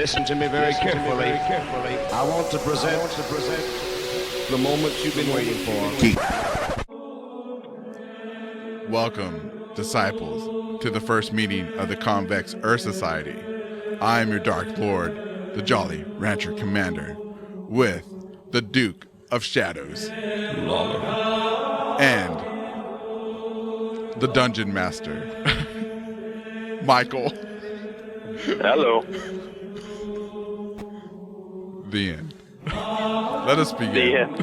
listen to me very carefully. I want to present the moment you've been waiting for. Welcome, disciples, to the first meeting of the Convex Earth Society. I am your Dark Lord, the Jolly Rancher Commander, with the Duke of Shadows, Lawler, and the Dungeon Master, Michael. Hello. The end. Let us begin. The end.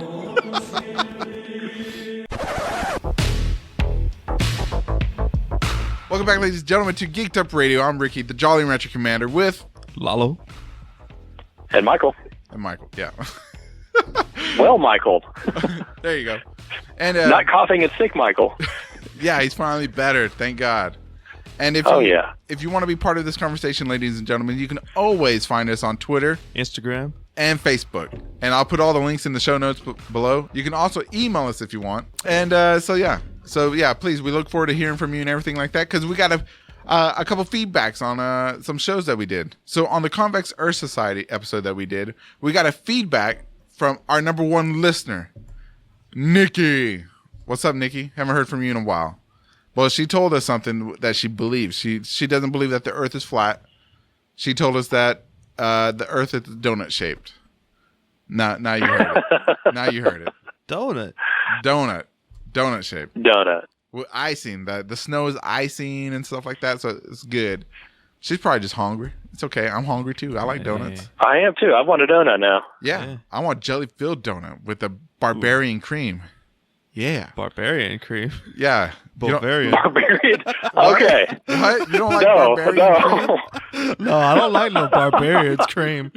Welcome back, ladies and gentlemen, to Geekdupradio. I'm Ricky, the Jolly Rancher Commander, with Lalo. And Michael. And Michael, yeah. Well, Michael. There you go. And Not coughing and sick, Michael. yeah, he's finally better, thank God. And if you want to be part of this conversation, ladies and gentlemen, you can always find us on Twitter, Instagram, and Facebook. And I'll put all the links in the show notes below. You can also email us if you want. And So please, we look forward to hearing from you and everything like that, because we got a couple feedbacks on some shows that we did. So on the Convex Earth Society episode that we did, we got a feedback from our number one listener, Nikki. What's up, Nikki? Haven't heard from you in a while. Well, she told us something that she believes. She doesn't believe that the Earth is flat. She told us that the Earth is donut shaped. Now you heard it. Now you heard it. Donut shaped. Donut. With icing. The snow is icing and stuff like that, so it's good. She's probably just hungry. It's okay. I'm hungry too. I like donuts. I am too. I want a donut now. Yeah. I want jelly-filled donut with a barbarian cream. Yeah. Barbarian cream. Yeah. Barbarian. Barbarian? Okay. What? You don't like barbarian cream? No, I don't like no barbarian's cream.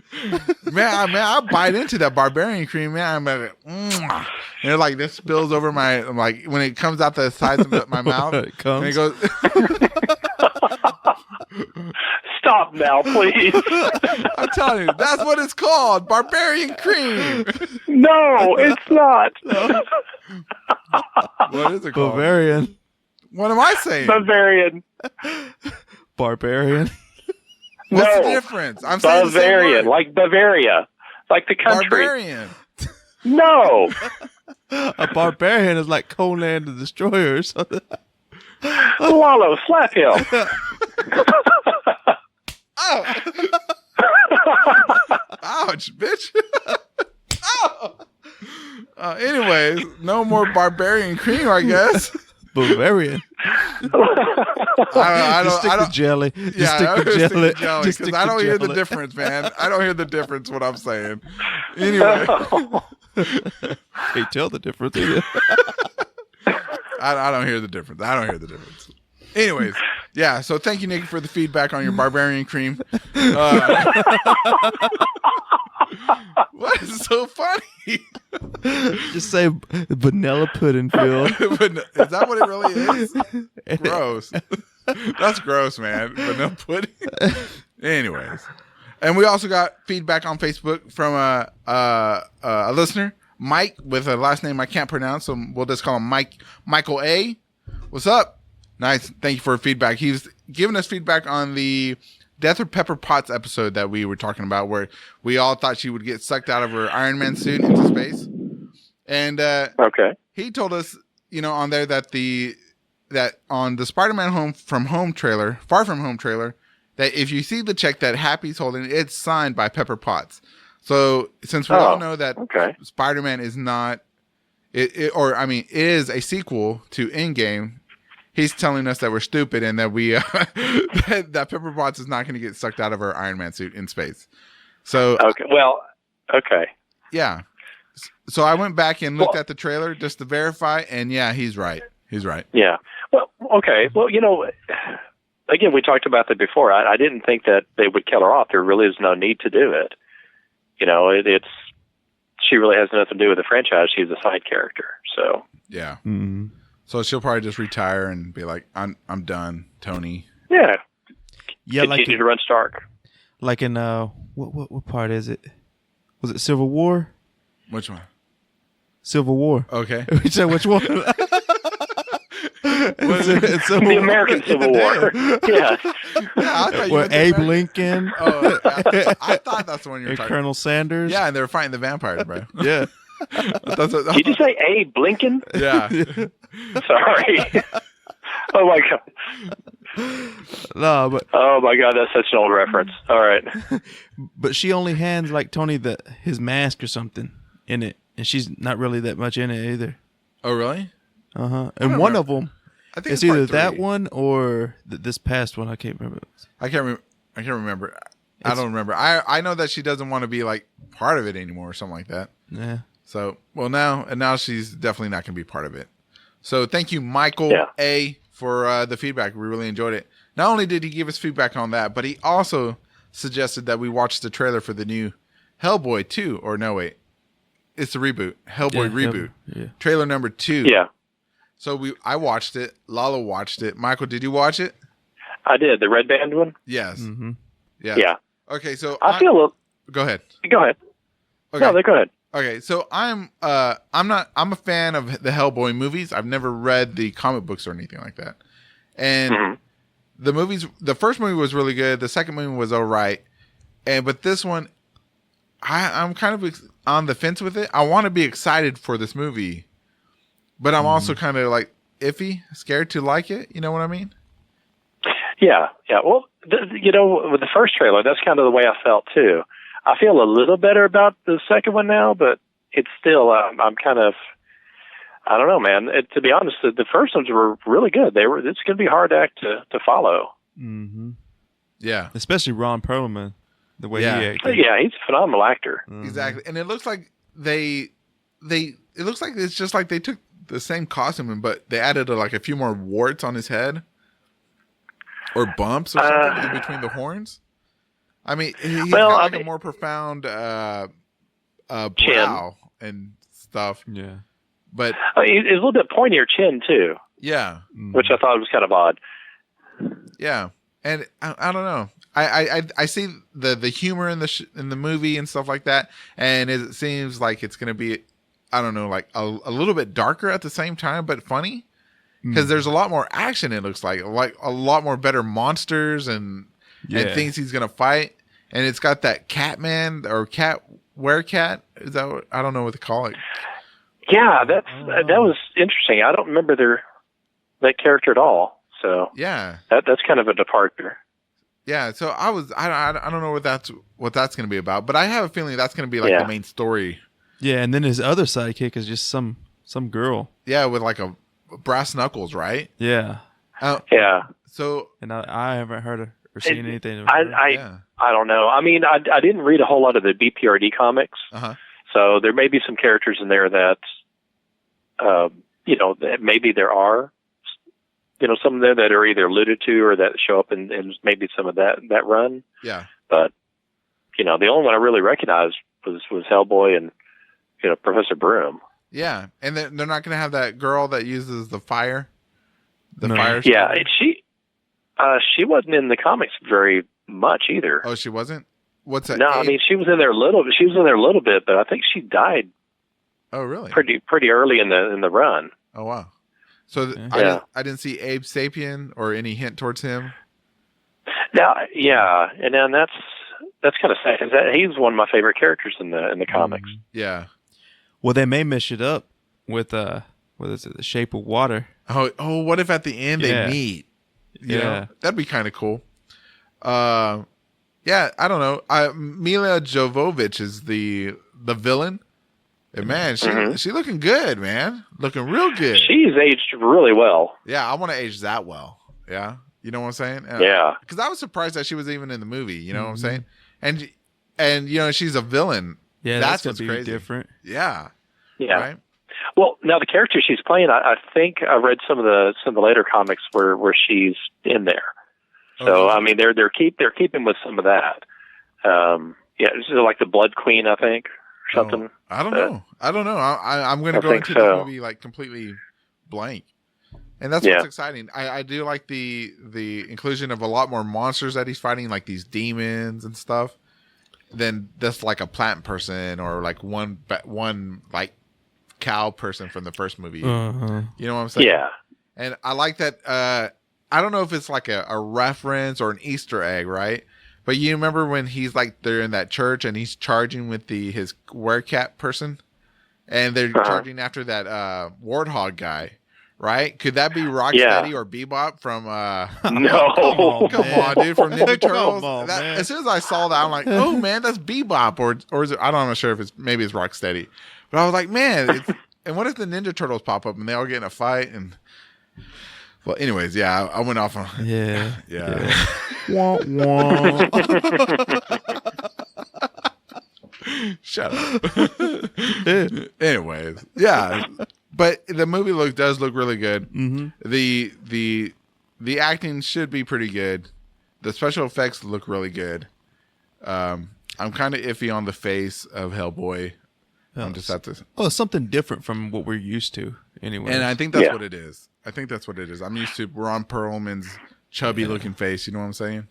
Man, I bite into that barbarian cream, man. I'm like, and it like this spills over my, like when it comes out the sides of my mouth. It comes. And it goes. Stop now, please. I'm telling you, that's what it's called, barbarian cream. No, it's not. What is it called? Bavarian. What am I saying? Bavarian. Barbarian. What's the difference? I'm saying Bavarian, like Bavaria, like the country. Barbarian. No. A barbarian is like Conan the Destroyer or something. Lalo, slap him. Oh. Ouch, bitch. Oh. Anyways, no more barbarian cream, I guess. Bavarian. I don't. Stick to jelly. Yeah, stick to jelly. Because I don't hear the difference, man. I don't hear the difference. What I'm saying. Anyway, Can't tell the difference either. I don't hear the difference. Anyways, yeah. So thank you, Nikki, for the feedback on your barbarian cream. What is so funny? Just say vanilla pudding, Phil. Is that what it really is? Gross. That's gross, man. Vanilla pudding. Anyways, and we also got feedback on Facebook from a listener, Mike, with a last name I can't pronounce, so we'll just call him Michael A. What's up? Nice. Thank you for feedback. He's giving us feedback on the Death of Pepper Potts episode that we were talking about, where we all thought she would get sucked out of her Iron Man suit into space. And he told us, on there that on the Spider-Man Far From Home trailer, that if you see the check that Happy's holding, it's signed by Pepper Potts. So since we all know that Spider-Man is not, it is a sequel to Endgame, he's telling us that we're stupid and that we that Pepper Potts is not going to get sucked out of her Iron Man suit in space. So yeah. So I went back and looked at the trailer just to verify, and yeah, he's right. Yeah. Well, okay. Well, again, we talked about that before. I didn't think that they would kill her off. There really is no need to do it. She really has nothing to do with the franchise. She's a side character. So yeah. Mm-hmm. So she'll probably just retire and be like, "I'm done, Tony." Yeah. Yeah. Continue to run Stark. Like in what part is it? Was it Civil War? Which one? Civil War. Okay. You said which one? The American Civil War. Yeah. I thought you Or meant the Abe vampire. Lincoln. Oh, I thought that's the one you were And talking. Colonel Sanders. Yeah, and they were fighting the vampires, bro. Yeah. Did you say Abe Lincoln? Yeah. Sorry. Oh my god. No, but Oh my god, that's such an old reference. All right. she only hands like Tony his mask or something in it, and she's not really that much in it either. Oh, really? And one of them, I think it's part either that three. one or this past one. I can't remember. I can't remember. I don't remember. I know that she doesn't want to be like part of it anymore or something like that. Yeah. So, well, now she's definitely not going to be part of it. So, thank you, Michael A, for the feedback. We really enjoyed it. Not only did he give us feedback on that, but he also suggested that we watch the trailer for the new Hellboy 2. Or no, wait, it's the reboot, Hellboy reboot, trailer number 2. Yeah, So I watched it. Lala watched it. Michael, did you watch it? I did. The red band one? Yes. Mm-hmm. Yeah. Yeah. Okay, so I feel go ahead. Go ahead. Okay. No, go ahead. Okay, so I'm a fan of the Hellboy movies. I've never read the comic books or anything like that. And the first movie was really good. The second movie was all right. But this one, I'm kind of on the fence with it. I want to be excited for this movie, but I'm also kind of like iffy, scared to like it. You know what I mean? Yeah. Well, with the first trailer, that's kind of the way I felt too. I feel a little better about the second one now, but it's still, I'm kind of, I don't know, man. To be honest, the first ones were really good. It's going to be a hard act to follow. Mm-hmm. Yeah. Especially Ron Perlman, the way he acted. Yeah, he's a phenomenal actor. Mm-hmm. Exactly. And it looks like it looks like it's just like they took the same costume, but they added like a few more warts on his head or bumps or something in between the horns. I mean, he's got like a more profound brow and stuff. Yeah. He's But a little bit pointier chin too. Yeah. Which I thought was kind of odd. Yeah. And I don't know. I see the humor in the movie and stuff like that, and it seems like it's going to be, I don't know, like a little bit darker at the same time, but funny because there's a lot more action. It looks like a lot more better monsters and things he's going to fight, and it's got that Catman or Werecat. Is that what, I don't know what to call it. Yeah, that was interesting. I don't remember that character at all. So yeah, that's kind of a departure. Yeah, so I don't know what that's going to be about, but I have a feeling that's going to be like the main story. Yeah, and then his other sidekick is just some girl. Yeah, with like a brass knuckles, right? Yeah. Yeah. So and I haven't heard or seen anything. I don't know. I mean, I didn't read a whole lot of the BPRD comics, so there may be some characters in there that, that maybe there are. Some of them that are either alluded to or that show up in maybe some of that run. Yeah. But, the only one I really recognized was Hellboy and, Professor Broom. Yeah. And they're not going to have that girl that uses the fire. Fire. Yeah. She wasn't in the comics very much either. Oh, she wasn't? What's that? No, I mean, she was in there a little bit, but I think she died. Oh, really? Pretty early in the run. Oh, wow. So I didn't see Abe Sapien or any hint towards him. Now, yeah, and then that's kind of sad because he's one of my favorite characters in the comics. Yeah. Well, they may mess it up with what is it, The Shape of Water. Oh, what if at the end they meet? You know, that'd be kind of cool. Yeah, I don't know. Mila Jovovich is the villain. And man, she looking good, man. Looking real good. She's aged really well. Yeah, I want to age that well. Yeah. You know what I'm saying? Yeah. Because I was surprised that she was even in the movie. You know what I'm saying? And she's a villain. Yeah, that's what's be crazy. Different. Yeah. Yeah. Right? Well, now the character she's playing, I think I read some of the later comics where she's in there. So I mean, they're keeping with some of that. Yeah, this is like the Blood Queen, I think. Something. I don't know. I'm going to go into the movie like completely blank, and that's what's exciting. I do like the inclusion of a lot more monsters that he's fighting, like these demons and stuff, than just like a plant person or like one like cow person from the first movie. You know what I'm saying? Yeah. And I like that. I don't know if it's like a reference or an Easter egg, right? But you remember when he's like they're in that church and he's charging with his werecat person, and they're charging after that warthog guy, right? Could that be Rocksteady or Bebop from? No, come on, dude, from Ninja Turtles. on, man. As soon as I saw that, I'm like, oh man, that's Bebop, or is it? I'm not sure if maybe it's Rocksteady, but I was like, man, and what if the Ninja Turtles pop up and they all get in a fight and? Well, anyways, yeah, I went off on. Yeah. Wah, wah. Shut up. Anyways, yeah, but the movie does look really good. Mm-hmm. The acting should be pretty good. The special effects look really good. I'm kind of iffy on the face of Hellboy. I'm just have to. Oh, it's something different from what we're used to, anyway. And I think that's what it is. I'm used to Ron Perlman's chubby looking face. You know what I'm saying?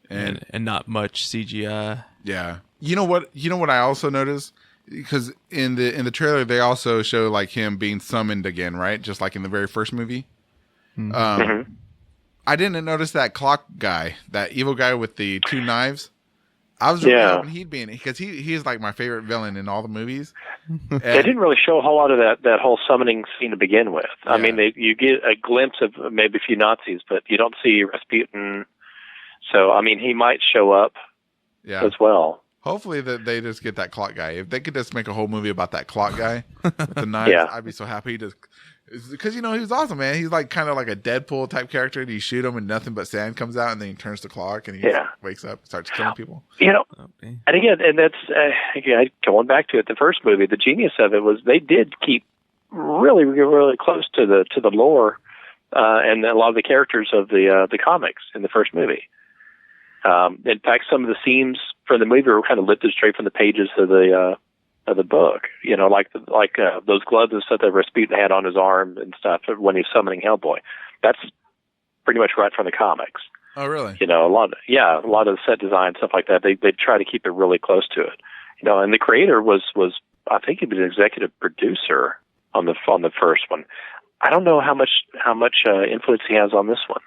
And not much CGI. Yeah. You know what I also noticed? Because in the trailer they also show like him being summoned again, right? Just like in the very first movie. Mm-hmm. I didn't notice that clock guy, that evil guy with the two knives. I was really hoping he'd be in it because he's like my favorite villain in all the movies. They didn't really show a whole lot of that whole summoning scene to begin with. I mean, you get a glimpse of maybe a few Nazis, but you don't see Rasputin. So, I mean, he might show up as well. Hopefully that they just get that clock guy. If they could just make a whole movie about that clock guy with the knives, I'd be so happy. Because, he was awesome, man. He's like kind of like a Deadpool type character. And you shoot him and nothing but sand comes out and then he turns the clock and he wakes up and starts killing people. And again, and that's, going back to it, the first movie, the genius of it was they did keep really, really close to the lore and a lot of the characters of the comics in the first movie. In fact, some of the scenes from the movie were kind of lifted straight from the pages of the book, like those gloves and stuff that Rasputin had on his arm and stuff when he's summoning Hellboy. That's pretty much right from the comics. Oh, really? A lot of the set design stuff like that. They try to keep it really close to it. And the creator was I think he was an executive producer on the first one. I don't know how much influence he has on this one.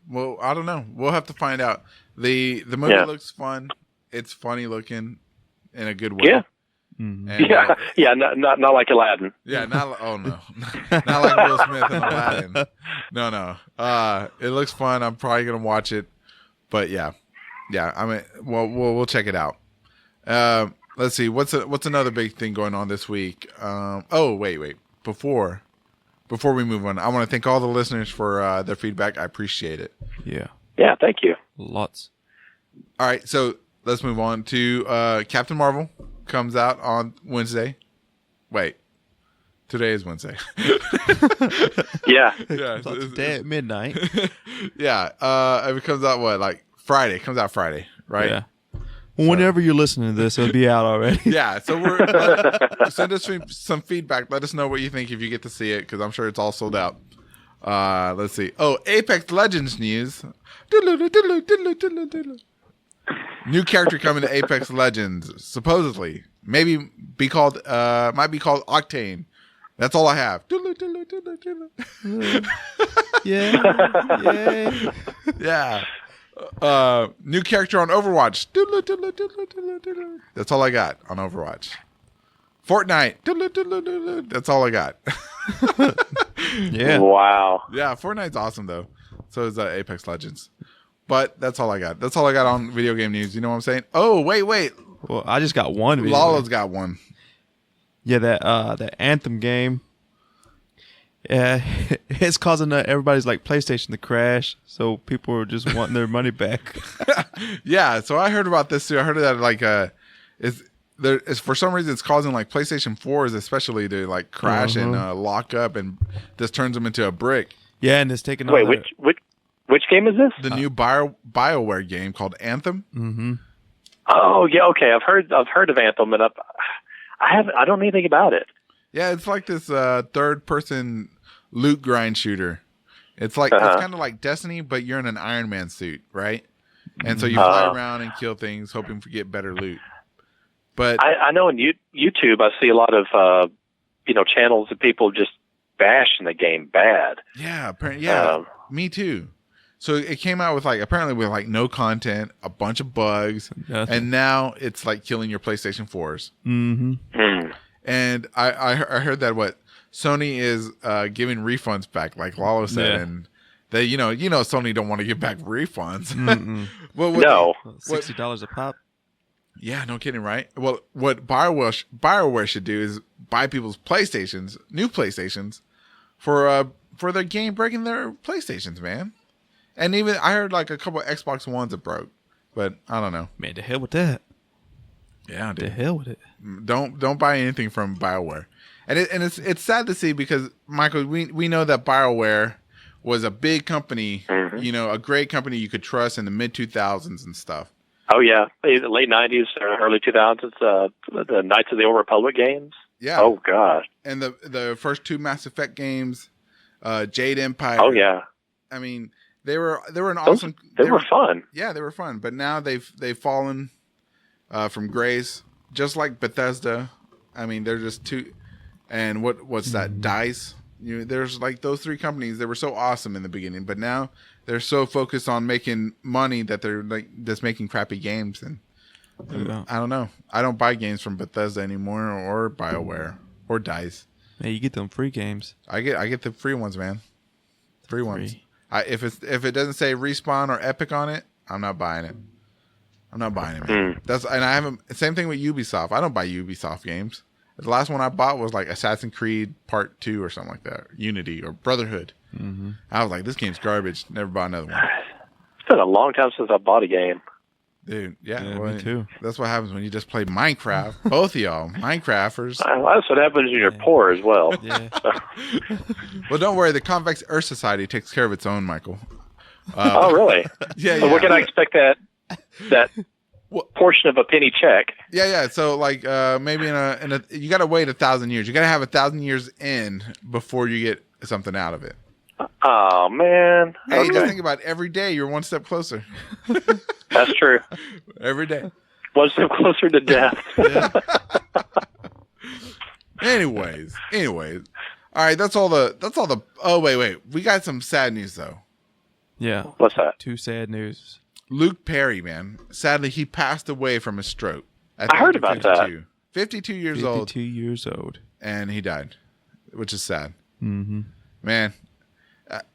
Well, I don't know. We'll have to find out. The movie looks fun. It's funny looking in a good way. Yeah. Mm-hmm. And, not like Aladdin. Yeah, not like Will Smith in Aladdin. No. It looks fun. I'm probably gonna watch it, but yeah. I mean, we'll check it out. Let's see. What's another big thing going on this week? Wait. Before we move on, I want to thank all the listeners for their feedback. I appreciate it. Yeah. Thank you. Lots. All right, so let's move on to Captain Marvel. Comes out on Wednesday. Wait, today is Wednesday. Yeah. Today at midnight. It comes out Friday? It comes out Friday, right? Yeah. Whenever you're listening to this, it'll be out already. Yeah. So send us some feedback. Let us know what you think if you get to see it, because I'm sure it's all sold out. Let's see. Oh, Apex Legends news. New character coming to Apex Legends, supposedly. Might be called Octane. That's all I have. Yeah. New character on Overwatch. That's all I got on Overwatch. Fortnite. That's all I got. Yeah. Wow. Yeah, Fortnite's awesome though. So is Apex Legends. But that's all I got. That's all I got on video game news. You know what I'm saying? Oh, wait. Well, I just got one video. Lala's got one. Yeah, that Anthem game. Yeah, it's causing everybody's PlayStation to crash. So people are just wanting their money back. Yeah, so I heard about this too. I heard that is for some reason it's causing PlayStation 4s especially to crash and lock up, and this turns them into a brick. Yeah, and it's taking. Wait, which game is this? The new BioWare game called Anthem. Mm-hmm. Oh yeah, okay. I've heard of Anthem, but I don't know anything about it. Yeah, it's like this third-person loot grind shooter. It's it's kind of like Destiny, but you're in an Iron Man suit, right? And so you fly around and kill things, hoping to get better loot. But I know in YouTube I see a lot of channels of people just bashing the game bad. Yeah, apparently, yeah, me too. So it came out with apparently with no content, a bunch of bugs, and now it's killing your PlayStation 4s. Mm-hmm. And I heard that Sony is giving refunds back, like Lalo said, and they Sony don't want to give back refunds. No, $60 a pop. Yeah, no kidding, right? Well, what BioWare should do is buy people's PlayStations, new PlayStations, for their game breaking their PlayStations, man. And even I heard a couple of Xbox Ones that broke, but I don't know. Man, the hell with that. Yeah, dude. The hell with it. Don't buy anything from BioWare, and it's sad to see because Michael, we know that BioWare was a big company, a great company you could trust in the mid 2000s and stuff. Oh yeah, the late 90s, early 2000s, the Knights of the Old Republic games. Yeah. Oh god. And the first 2 Mass Effect games, Jade Empire. Oh yeah. I mean, they were an awesome. They were fun. Yeah, they were fun. But now they've fallen from grace, just like Bethesda. I mean, they're just too. And what's that? DICE. There's those 3 companies. They were so awesome in the beginning, but now they're so focused on making money that they're just making crappy games. And I don't know. I don't buy games from Bethesda anymore, or BioWare, or DICE. Man, you get them free games. I get the free ones, man. Free ones. If it doesn't say Respawn or Epic on it, I'm not buying it. I'm not buying it, man. And I haven't. Same thing with Ubisoft. I don't buy Ubisoft games. The last one I bought was Assassin's Creed Part 2 or something like that, Unity or Brotherhood. Mm-hmm. I was like, this game's garbage. Never bought another one. It's been a long time since I bought a game. Dude, yeah, me too. That's what happens when you just play Minecraft. Both of y'all, Minecrafters. That's what happens when you're poor as well. Yeah. Well, don't worry. The Convex Earth Society takes care of its own, Michael. Oh, really? Yeah. So what can I expect that portion of a penny check? Yeah. So maybe in a you got to wait 1,000 years. You got to have 1,000 years in before you get something out of it. Oh man! Hey, just think about it. Every day you're one step closer. That's true. Every day, one step closer to death. Anyways. All right, that's all the. Oh wait. We got some sad news though. Yeah. What's that? 2 sad news. Luke Perry, man. Sadly, he passed away from a stroke. I heard about 52. that. 52 years old. 52 years old. And he died, which is sad. Mm-hmm. Man,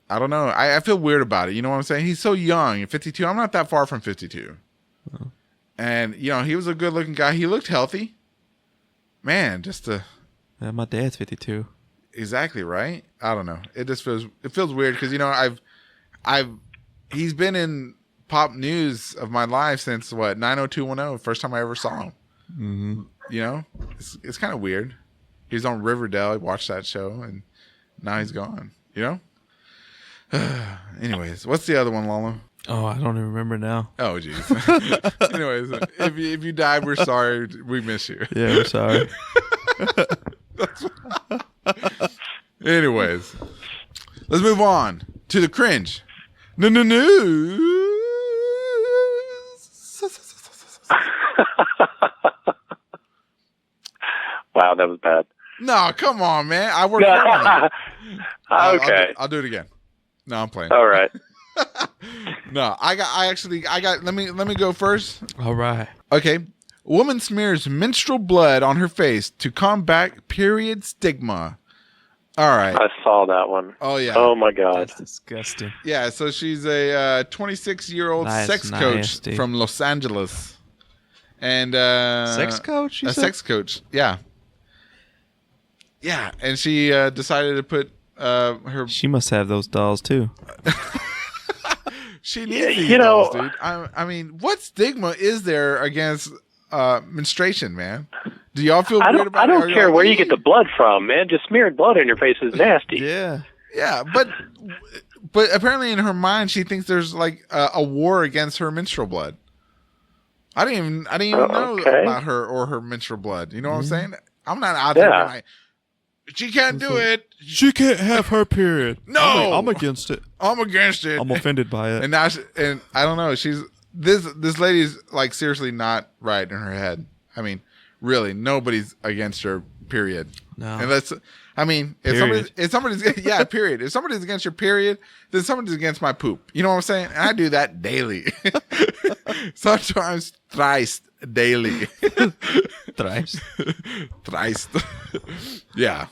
I don't know. I feel weird about it. You know what I'm saying? He's so young. 52. I'm not that far from 52. Oh. And, he was a good-looking guy. He looked healthy. Man, my dad's 52. Exactly, right? I don't know. It feels weird because, he's been in pop news of my life since 90210, first time I ever saw him. Mm-hmm. It's kind of weird. He was on Riverdale. I watched that show, and now he's gone. Anyways, what's the other one, Lalo? Oh, I don't even remember now. Oh, jeez. Anyways, if you died, we're sorry. We miss you. Yeah, we're sorry. Anyways, let's move on to the cringe. No. Wow, that was bad. No, come on, man. I worked hard on it. Okay. I'll do it again. No, I'm playing. All right. No, I got. Let me go first. All right. Okay. Woman smears menstrual blood on her face to combat period stigma. All right. I saw that one. Oh yeah. Oh my god. That's disgusting. Yeah. So she's a 26-year-old sex coach from Los Angeles, and sex coach. A sex coach. Yeah. Yeah, and she decided to put her. She must have those dolls too. She needs these dolls, dude. I mean, what stigma is there against menstruation, man? Do y'all feel weird about it? I don't care where you get the blood from, man. Just smearing blood on your face is nasty. Yeah. Yeah, but apparently in her mind, she thinks there's a war against her menstrual blood. I didn't even know about her or her menstrual blood. You know what I'm saying? I'm not out there being like, she can't do it. She can't have her period. No, I'm against it. I'm against it. I'm offended by it. And now, and I don't know. She's this lady's seriously not right in her head. I mean, really, nobody's against her period. No. And that's, I mean, Period. if somebody's yeah, period. If somebody's against your period, then somebody's against my poop. You know what I'm saying? And I do that daily. Sometimes thrice daily. Thrice. Thrice. Yeah.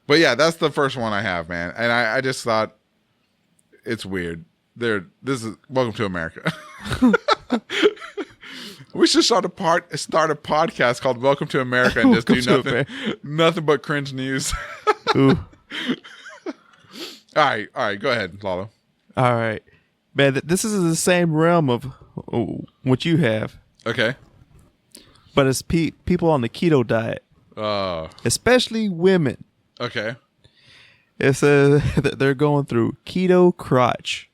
But yeah, that's the first one I have, man. And I just thought it's weird. This is Welcome to America. We should start a podcast called Welcome to America and just do nothing but cringe news. Ooh. All right, go ahead, Lalo. All right, man. This is the same realm of what you have, Okay. but it's people on the keto diet, especially women. Okay. It says that they're going through keto crotch,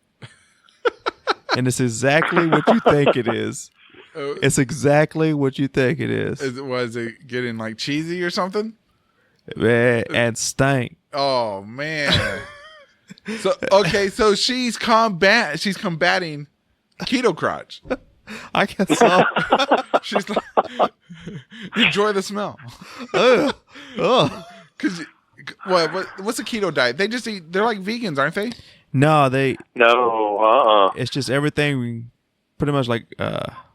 and it's exactly what you think it is. It's exactly what you think it is. Was it getting like cheesy or something? Man, and stank. Oh man. So she's combating keto crotch. I guess so. She's like, enjoy the smell. Ugh. Ugh. Cause what's a keto diet? They just eat. They're like vegans, aren't they? No, No. it's just everything, pretty much like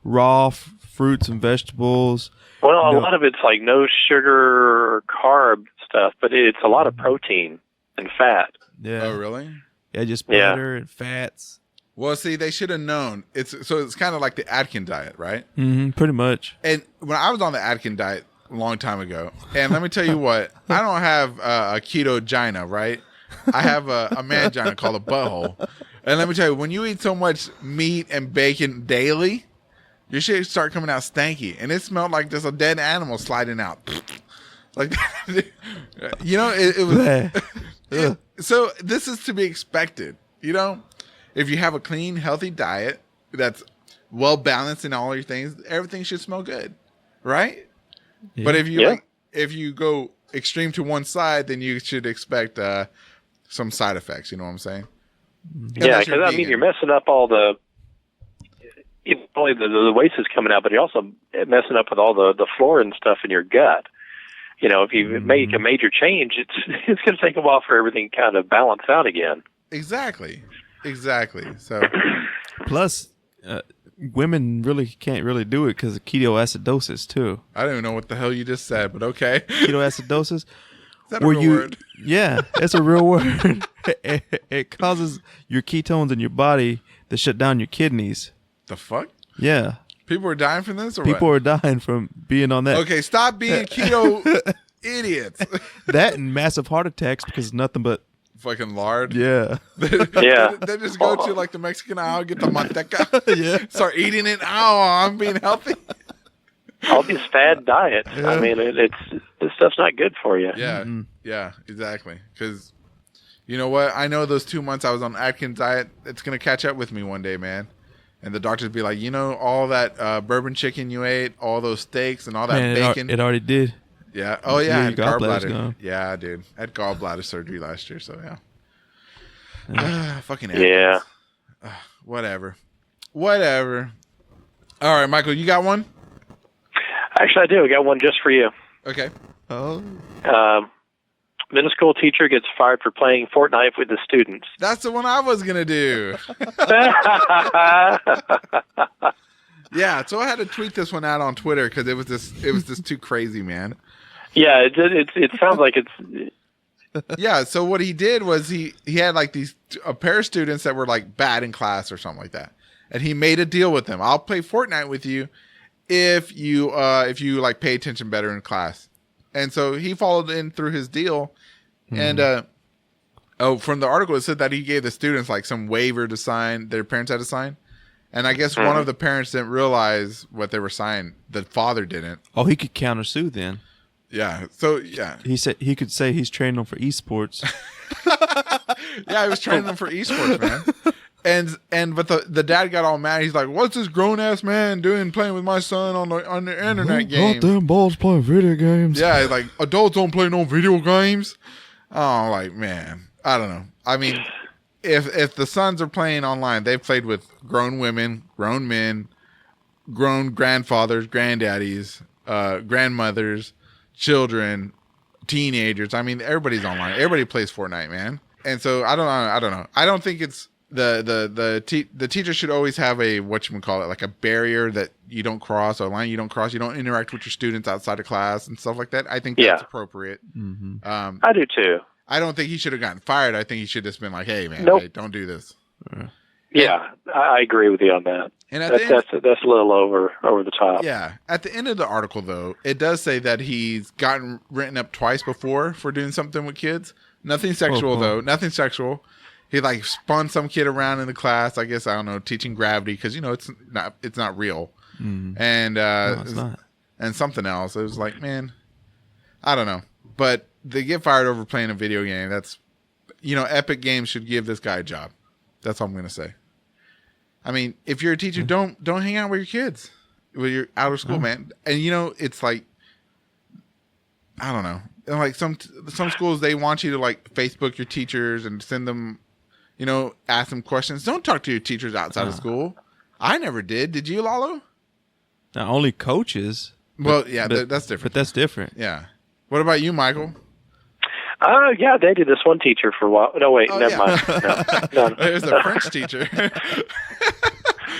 raw fruits and vegetables. Well, a lot of it's like no sugar or carb stuff, but it's a lot of protein and fat. Yeah. Oh really? Yeah, just butter and fats. Well, see, they should have known. It's kind of like the Atkins diet, right? Mm-hmm, pretty much. And when I was on the Atkins diet a long time ago, and let me tell you what, I don't have a keto-gina, right? I have a mangina called a butthole. And let me tell you, when you eat so much meat and bacon daily, your shit start coming out stanky, and it smelled like just a dead animal sliding out. Like, you know, it was. So this is to be expected, you know. If you have a clean, healthy diet that's well balanced in all your things, everything should smell good, right? Yeah. But if you go extreme to one side, then you should expect some side effects. You know what I'm saying? Yeah, because I mean, you're messing up all the. Only the waste is coming out, but you're also messing up with all the flora and stuff in your gut. You know, if you make a major change, it's going to take a while for everything kind of balance out again. Exactly. So, plus, women really can't really do it because of ketoacidosis too. I don't even know what the hell you just said, but okay. Ketoacidosis. Is that a real word? Yeah, it's a real word. It causes your ketones in your body to shut down your kidneys. The fuck? Yeah. People are dying from this, or people what? are dying from being on that. Okay, stop being keto idiots. That and massive heart attacks because it's nothing but Fucking lard. yeah. Yeah. They just go to like the Mexican aisle, get the manteca, Yeah. start eating it. Oh, I'm being healthy. All these fad diets. Yeah. I mean, this stuff's not good for you. Yeah, yeah, exactly. Because you know what? I know those 2 months I was on Atkins diet, it's gonna catch up with me one day, man. And the doctors be like, you know, all that bourbon chicken you ate, all those steaks and all that Man, bacon. it already did. Yeah. Oh yeah. I had your gallbladder's gallbladder. gone. Yeah, dude. I had gallbladder surgery last year, so yeah. Fucking Yeah. Whatever. All right, Michael, you got one? Actually, I do. I got one just for you. Okay. Oh. Middle school teacher gets fired for playing Fortnite with the students. That's the one I was gonna do. Yeah, so I had to tweet this one out on Twitter because it was just too crazy, man. Yeah, it sounds like it's. Yeah, so what he did was he had like a pair of students that were like bad in class or something like that, and he made a deal with them. I'll play Fortnite with you if you like pay attention better in class. And so he followed in through his deal, and from the article it said that he gave the students like some waiver to sign. Their parents had to sign. And I guess one of the parents didn't realize what they were signing. The father didn't. Oh, he could countersue then. Yeah. So yeah. He said he could say he's training them for esports. Yeah, he was training them for esports, man. But the dad got all mad. He's like, "What's this grown ass man doing playing with my son on the internet game? Them balls playing video games." Yeah, like adults don't play no video games. Oh, like man, I don't know. I mean, if the sons are playing online, they've played with grown women, grown men, grown grandfathers, granddaddies, grandmothers, children, teenagers. I mean, everybody's online. Everybody plays Fortnite, man. And so I don't know. I don't think it's the teacher should always have a whatchamacallit, like a barrier that you don't cross, or a line you don't cross. You don't interact with your students outside of class and stuff like that. I think that's appropriate. Mm-hmm. I do too. I don't think he should have gotten fired. I think he should have just been like, "Hey, man, Nope. hey, don't do this." Yeah, I agree with you on that. And That's a little over the top. Yeah. At the end of the article, though, it does say that he's gotten written up twice before for doing something with kids. Nothing sexual, though. Nothing sexual. He like spun some kid around in the class. I guess, I don't know, teaching gravity because it's not real. And No, it's not. And something else. It was like, man, I don't know. But they get fired over playing a video game. That's, Epic Games should give this guy a job. That's all I'm gonna say. I mean, if you're a teacher, don't hang out with your kids when you're out of school, man. And it's like, I don't know. Like some schools, they want you to like Facebook your teachers and send them, ask them questions. Don't talk to your teachers outside of school. I never did. Did you, Lalo? Not only coaches. Well, yeah, that's different. But that's different. Yeah. What about you, Michael? Yeah, they did this one teacher for a while. No, wait, never mind. No. There's a French teacher.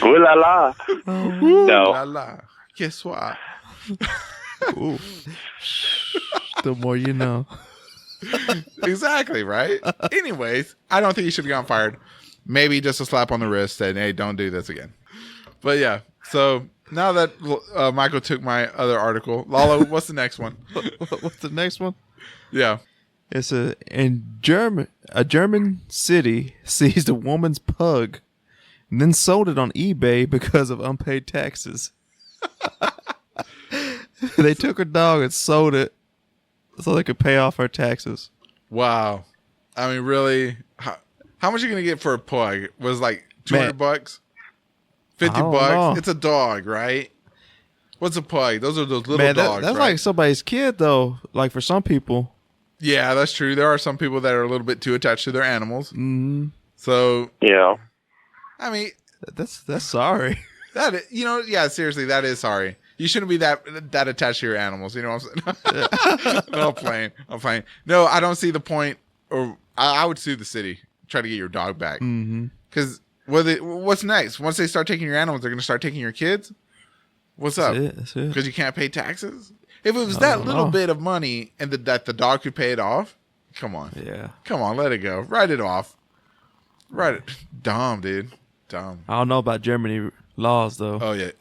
Ooh la la. No. La la. Que soit. Ooh. The more you know. Exactly, right? Anyways, I don't think he should have gotten fired. Maybe just a slap on the wrist saying, hey, don't do this again. But yeah, so now that Michael took my other article, Lalo, what's the next one? What's the next one? Yeah. It's a German city seized a woman's pug and then sold it on eBay because of unpaid taxes. They took her dog and sold it so they could pay off her taxes. Wow. I mean, really? How much are you going to get for a pug? Was it like $200? $50? Know. It's a dog, right? What's a pug? Those are those little dogs, that's right? like somebody's kid, though. Like for some people. Yeah, that's true. There are some people that are a little bit too attached to their animals. Mm-hmm. So, yeah. I mean, that's sorry. That is, yeah, seriously, that is sorry. You shouldn't be that attached to your animals. You know what I'm saying? No, I'm playing. No, I don't see the point. Or I would sue the city, try to get your dog back. Because what's next? Once they start taking your animals, they're going to start taking your kids. What's up? That's it. Because you can't pay taxes. If it was that little bit of money and that the dog could pay it off, come on. Yeah. Come on, let it go. Write it off. Write it. Dumb, dude. Dumb. I don't know about Germany laws though. Oh yeah.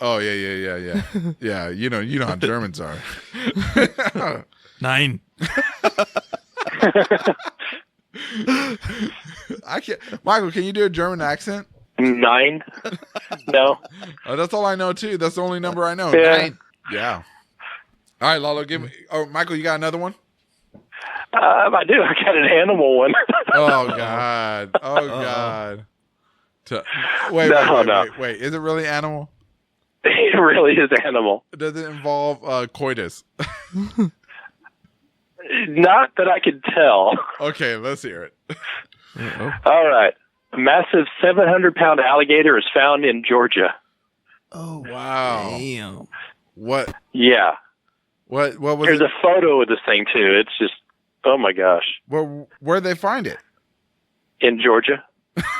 Yeah, you know how Germans are. 9. I can't. Michael, can you do a German accent? 9? No. Oh, that's all I know too. That's the only number I know. Yeah. 9. Yeah. All right, Lalo, give me. Oh, Michael, you got another one? I do. I got an animal one. Oh God. Oh God. Wait. Is it really animal? It really is animal. Does it involve coitus? Not that I could tell. Okay, let's hear it. All right. A massive 700-pound alligator is found in Georgia. Oh wow! Damn. What? Yeah. What was There's it? a photo of this thing too. It's just, oh my gosh. Where'd they find it? In Georgia.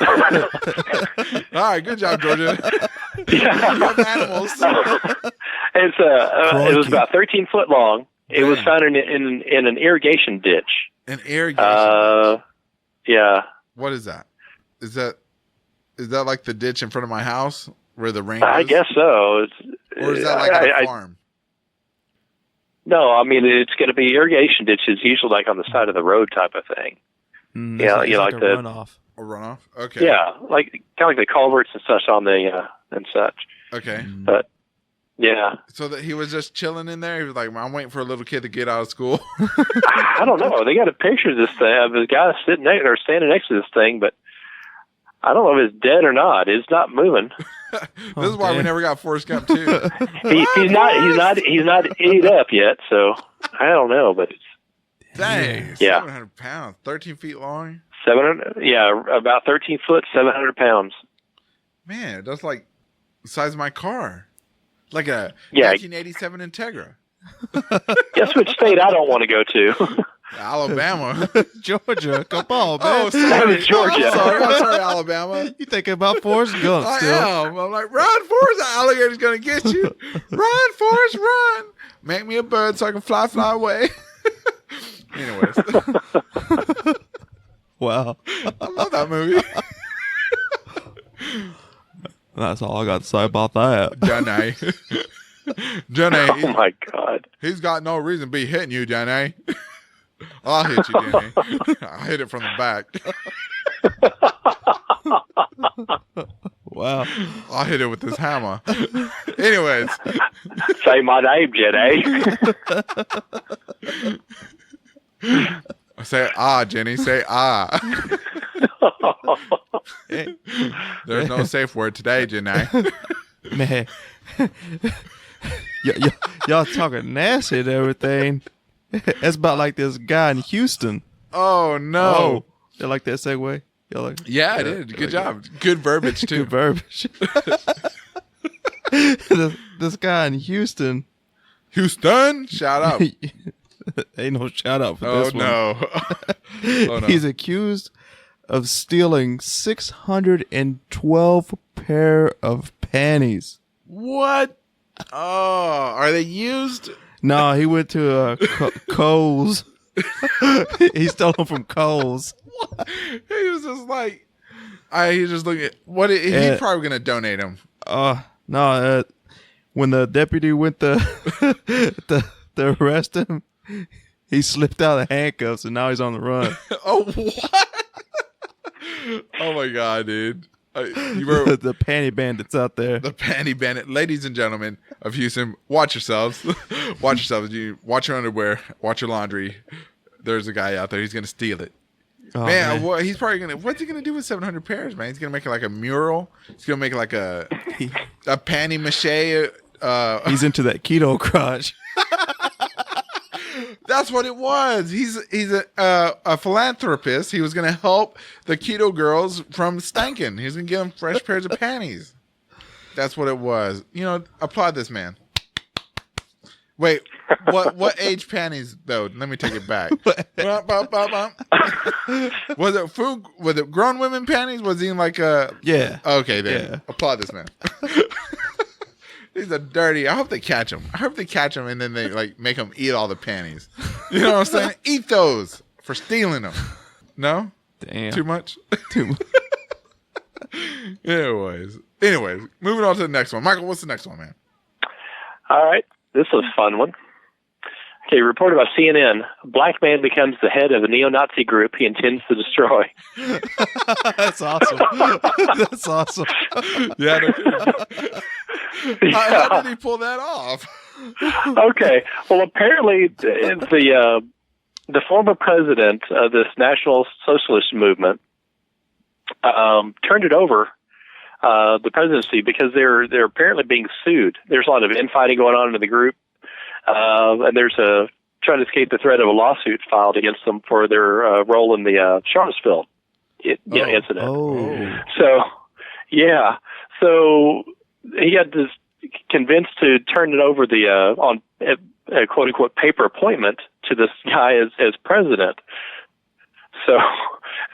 All right, good job, Georgia. Yeah. You have animals. It was about 13 foot long. It was found in an irrigation ditch. An irrigation. Yeah. What is that? Is that like the ditch in front of my house where the rain goes? I guess so. Or is that like a farm? No, I mean, it's going to be irrigation ditches, usually like on the side of the road type of thing. Yeah, you like A the runoff? Okay. Yeah, like kind of like the culverts and such on the and such. Okay. But yeah. So that he was just chilling in there. He was like, "I'm waiting for a little kid to get out of school." I don't know. They got a picture of this thing of the guy sitting there or standing next to this thing, but I don't know if it's dead or not. It's not moving. This is why we never got Forrest Gump too. He's not ate up yet, so I don't know, but it's dang, yeah, 700 pounds, 13 feet long. 700, yeah, about 13 foot, 700 pounds. Man, that's like the size of my car, like a 1987 Integra. Guess which state I don't want to go to? Alabama. Georgia. Come on, man. Oh, sorry. That was Georgia. I'm sorry, Alabama. You thinking about Forrest Gump I still? am. I'm like, run, Forrest. The alligator's going to get you. Run, Forrest, run. Make me a bird so I can fly away. Anyways. Wow. I love that movie. That's all I got to say about that. Johnny. Johnny. Oh my God. He's got no reason to be hitting you, Johnny. I'll hit you, Johnny. I'll hit it from the back. Wow. I'll hit it with this hammer. Anyways. Say my name, Jenny. Say Jenny. Say There's no safe word today, Jenny. Man. Y'all talking nasty and everything. It's about like this guy in Houston. Oh, no. You like that segue? Y'all like, Yeah, I did. Good job. Good verbiage, too. Good verbiage. this guy in Houston. Houston, shout out. Ain't no shout out for Oh, this one. no. Oh, no. He's accused of stealing 612 pair of panties. What? Oh, are they used? No, he went to Kohl's. He stole them from Kohl's. He was just like, he's just looking at what he's probably gonna donate them. No, when the deputy went to arrest him, he slipped out of the handcuffs and now he's on the run. Oh, what? Oh my God, dude! You were The panty bandits out there. the panty bandit, ladies and gentlemen of Houston. Watch yourselves. Watch yourselves. You watch your underwear. Watch your laundry. There's a guy out there. He's gonna steal it. Oh, Man, he's probably gonna. What's he gonna do with 700 pairs, man? He's gonna make it like a mural. He's gonna make it like a panty mache. He's into that keto crotch. That's what it was. He's a philanthropist. He was gonna help the keto girls from stanking. He was gonna give them fresh pairs of panties. That's what it was. You know, applaud this man. Wait, what age panties though? Let me take it back. Was it food? Was it grown women panties? Was he in like a? Yeah. Okay, then Yeah. applaud this man. He's a dirty. I hope they catch him. I hope they catch him and then they like make him eat all the panties. You know what I'm saying? Eat those for stealing them. No? Damn. Too much? Too much. Anyways, moving on to the next one. Michael, what's the next one, man? All right. This was a fun one. Okay, reported by CNN. A black man becomes the head of a neo-Nazi group he intends to destroy. That's awesome. That's awesome. Yeah. How did he pull that off? Okay. Well, apparently the former president of this National Socialist movement turned it over, the presidency, because they're apparently being sued. There's a lot of infighting going on in the group, and there's trying to escape the threat of a lawsuit filed against them for their role in the Charlottesville incident. Oh. So, yeah. So he got this convinced to turn it over on a quote unquote paper appointment to this guy as president. So,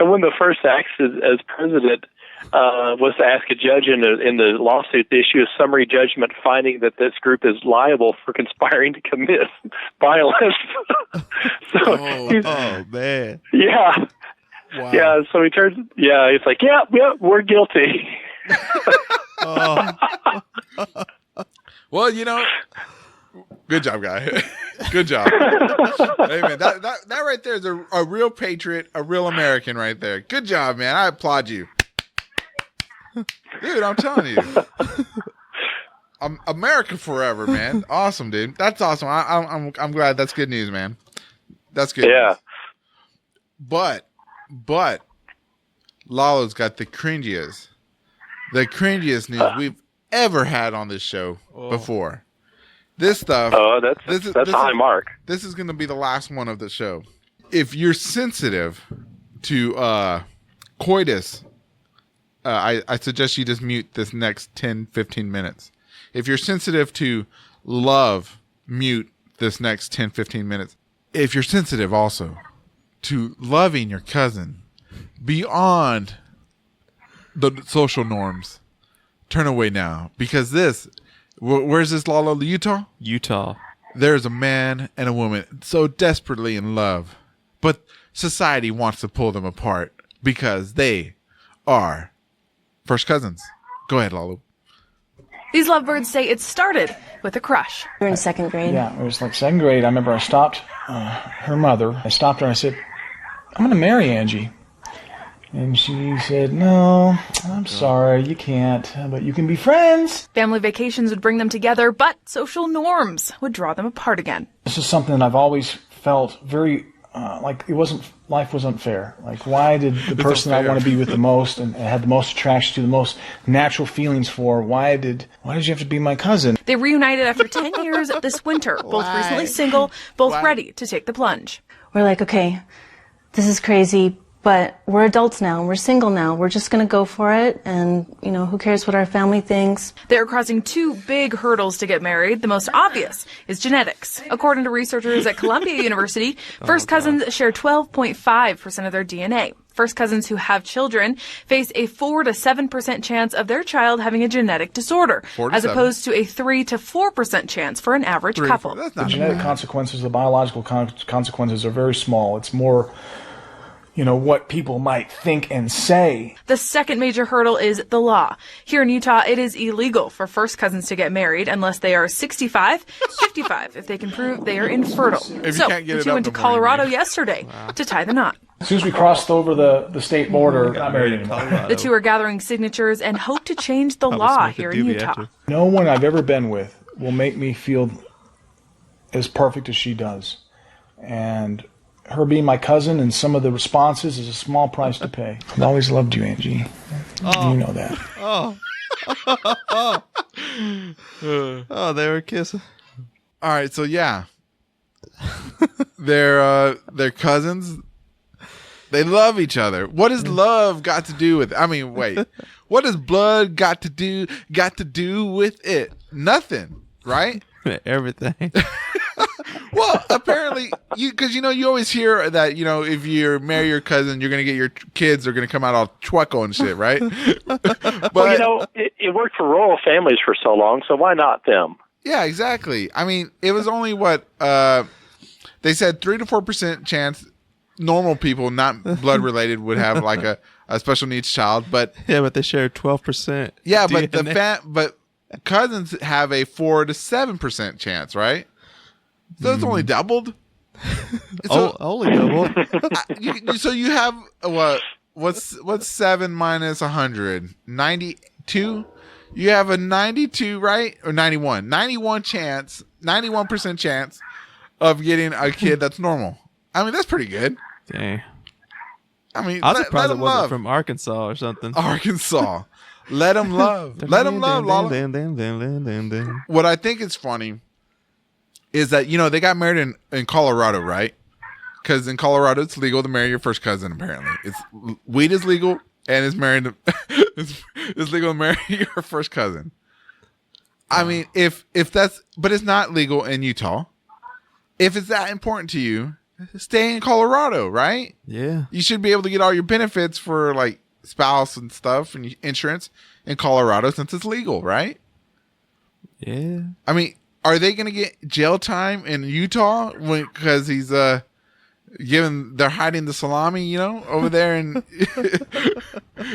and one of the first acts as president was to ask a judge in the lawsuit to issue a summary judgment finding that this group is liable for conspiring to commit violence. Oh Man. Yeah. wow. Yeah, so he turns. Yeah, he's like, yeah, we're guilty. Oh. Well, you know, good job, guy. Good job. Hey, man, that right there is a real patriot, a real American right there. Good job, man. I applaud you. Dude, I'm telling you. America forever, man. Awesome, dude. That's awesome. I'm glad. That's good news, man. That's good news. But Lalo's got the cringiest news we've ever had on this show before. This stuff. Oh, that's a high mark. This is going to be the last one of the show. If you're sensitive to coitus, I suggest you just mute this next 10, 15 minutes. If you're sensitive to love, mute this next 10, 15 minutes. if you're sensitive also to loving your cousin beyond the social norms, turn away now, because where's this, Lalo? Utah? Utah. There's a man and a woman so desperately in love, but society wants to pull them apart because they are first cousins. Go ahead, Lalo. These lovebirds say it started with a crush. You're in second grade. Yeah, it was like second grade. I remember I stopped her mother. I stopped her and I said, I'm going to marry Angie. And she said, no, I'm sorry, you can't, but you can be friends. Family vacations would bring them together, but social norms would draw them apart again. This is something that I've always felt very, like life was unfair. Like, why did the person I want to be with the most and had the most attraction to, the most natural feelings for, why did you have to be my cousin? They reunited after 10 years this winter, both recently single, both ready to take the plunge. We're like, okay, this is crazy, but we're adults now. We're single now. We're just going to go for it. And, who cares what our family thinks? They're crossing two big hurdles to get married. The most obvious is genetics. According to researchers at Columbia University, first cousins share 12.5% of their DNA. First cousins who have children face a 4 to 7% chance of their child having a genetic disorder, as opposed to a 3 to 4% chance for an average couple. The genetic consequences, the biological consequences are very small. It's more what people might think and say. The second major hurdle is the law. Here in Utah, it is illegal for first cousins to get married unless they are 65, 55, if they can prove they are infertile. So the two went to Colorado yesterday to tie the knot. As soon as we crossed over the state border, not married anymore. The two are gathering signatures and hope to change the law here in Utah. No one I've ever been with will make me feel as perfect as she does. And her being my cousin and some of the responses is a small price to pay. I've always loved you, Angie. You know that. Oh, they were kissing. All right, so yeah. They're cousins. They love each other. What does love got to do with it? I mean, wait. What does blood got to do with it? Nothing, right? Everything. Well, apparently, because you always hear that if you marry your cousin, you're gonna get your kids are gonna come out all chucko and shit, right? But well, it worked for royal families for so long, so why not them? Yeah, exactly. I mean, it was only what they said 3 to 4% chance. Normal people, not blood related, would have like a special needs child, but they share 12%. Yeah, DNA. but cousins have a 4 to 7% chance, right? So it's only doubled. Only doubled. So you have what's 7 minus 100? 92. You have a 92, right? Or 91? 91% chance of getting a kid that's normal. I mean, that's pretty good. Dang. I mean, I was surprised it wasn't love. from Arkansas or something. Arkansas. Let them love. Let them love, Lala. What I think is funny is that, they got married in Colorado, right? Because in Colorado, it's legal to marry your first cousin, apparently. Weed is legal, and it's legal to marry your first cousin. I mean, if that's... But it's not legal in Utah. If it's that important to you, stay in Colorado, right? Yeah. You should be able to get all your benefits for, like, spouse and stuff and insurance in Colorado since it's legal, right? Yeah. I mean... Are they going to get jail time in Utah because he's they're hiding the salami, over there, and you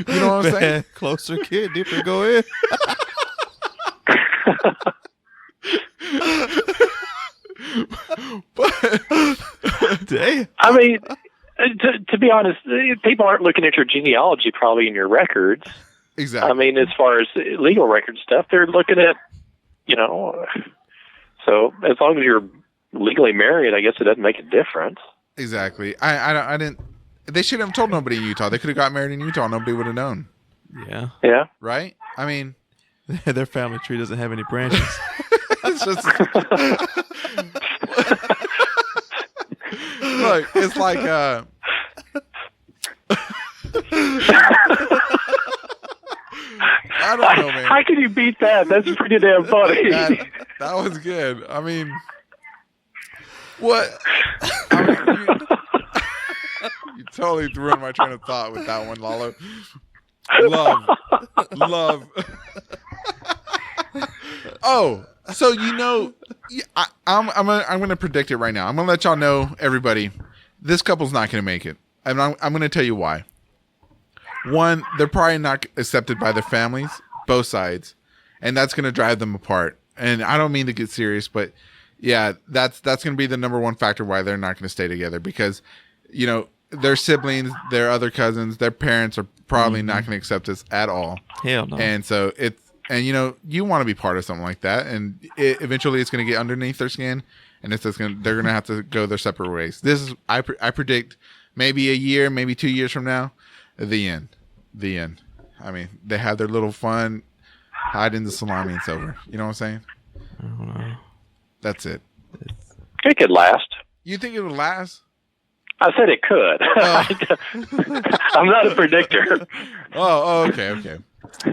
know what I'm saying? Closer, kid, deeper, go in. I mean, to be honest, people aren't looking at your genealogy probably in your records. Exactly. I mean, as far as legal record stuff, they're looking at, So as long as you're legally married, I guess it doesn't make a difference. Exactly. I didn't. They should have told nobody in Utah. They could have got married in Utah. Nobody would have known. Yeah. Yeah. Right. I mean, their family tree doesn't have any branches. It's just look. It's like I don't know, man. How can you beat that? That's pretty damn funny. That was good. I mean, What? You totally ruined my train of thought with that one, Lalo. Love. Oh, so I'm gonna predict it right now. I'm gonna let y'all know, everybody, this couple's not gonna make it, and I'm gonna tell you why. One, they're probably not accepted by their families, both sides, and that's gonna drive them apart. And I don't mean to get serious, but yeah, that's gonna be the number one factor why they're not gonna stay together, because their siblings, their other cousins, their parents are probably not going to accept this at all. Hell no. And so you want to be part of something like that, and eventually it's going to get underneath their skin, and they're going to have to go their separate ways. I predict maybe a year, maybe 2 years from now, the end. I mean, they have their little fun, hide in the salami, and it's over. You know what I'm saying? I don't know. That's it. It could last. You think it would last? I said it could. I'm not a predictor. Oh, okay.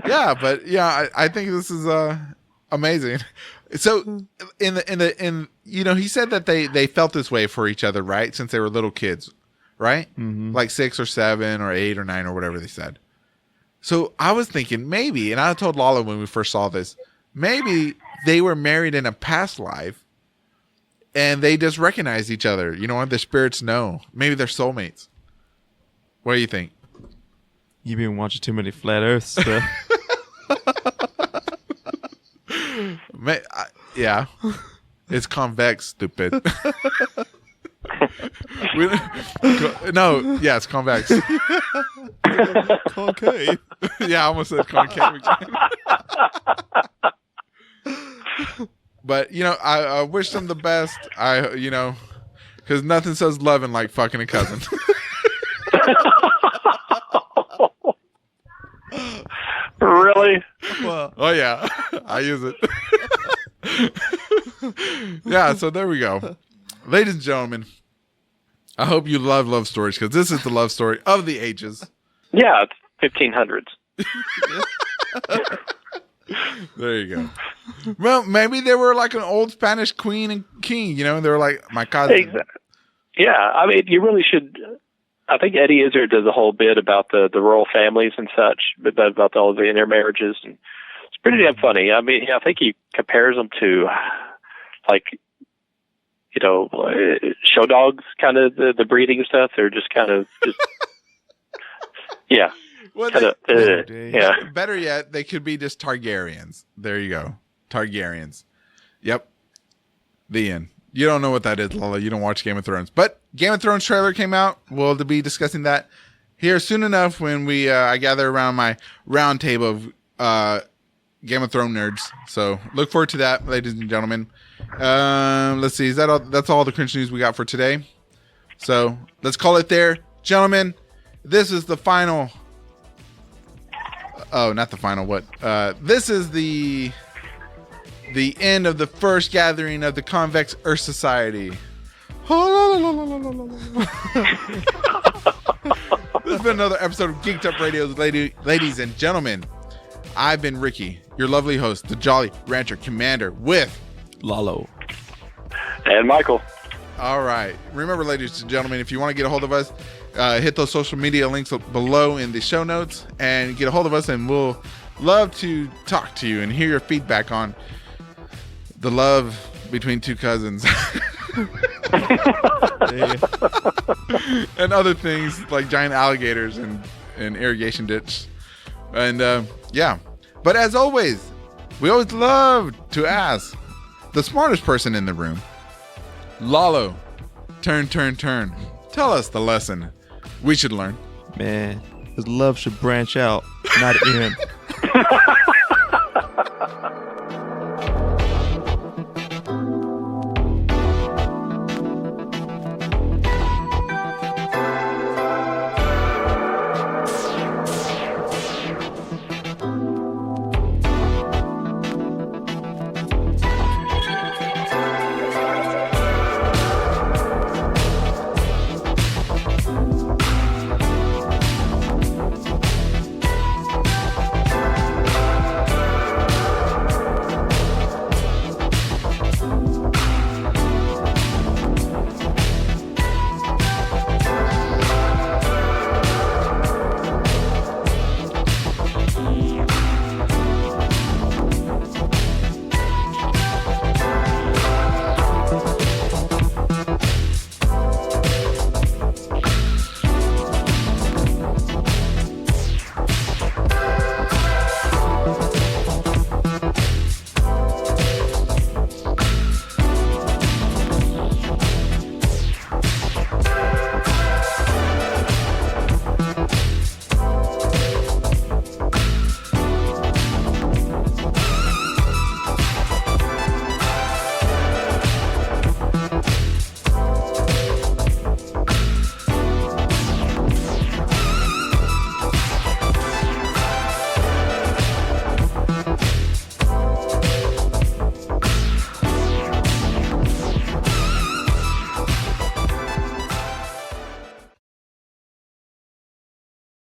Yeah, but yeah, I think this is amazing. So he said that they felt this way for each other, right? Since they were little kids, right? Mm-hmm. Like 6 or 7 or 8 or 9 or whatever they said. So I was thinking maybe, and I told Lala when we first saw this, maybe they were married in a past life. And they just recognize each other. Their spirits know. Maybe they're soulmates. What do you think? You've been watching too many Flat Earth stuff. Yeah. It's convex, stupid. It's convex. Concave. Yeah, I almost said concave again. But, I wish them the best. Because nothing says loving like fucking a cousin. Really? Well, oh, yeah. I use it. Yeah, so there we go. Ladies and gentlemen, I hope you love stories, because this is the love story of the ages. Yeah, it's 1500s. There you go. Well, maybe they were like an old Spanish queen and king, they were like my cousin. Exactly. Yeah, I mean, you really should. I think Eddie Izzard does a whole bit about the royal families and such, about all the intermarriages, and it's pretty damn funny. I mean, I think he compares them to, like, show dogs, kind of the breeding stuff. They're just kind of yeah. Well, yeah. Better yet, they could be just Targaryens. There you go. Targaryens. Yep. The end. You don't know what that is, Lola. You don't watch Game of Thrones. But Game of Thrones trailer came out. We'll be discussing that here soon enough when I gather around my round table of Game of Thrones nerds. So look forward to that, ladies and gentlemen. Let's see. Is that all? That's all the cringe news we got for today. So let's call it there. Gentlemen, this is the final... Oh, not the final. What? This is the end of the first gathering of the Convex Earth Society. This has been another episode of Geeked Up Radio, ladies and gentlemen. I've been Ricky, your lovely host, the Jolly Rancher Commander, with Lalo and Michael. All right. Remember, ladies and gentlemen, if you want to get a hold of us, hit those social media links below in the show notes and get a hold of us, and we'll love to talk to you and hear your feedback on the love between two cousins and other things like giant alligators and irrigation ditch. And yeah, but as always, we always love to ask the smartest person in the room, Lalo, turn. Tell us the lesson we should learn. Man, his love should branch out, not end.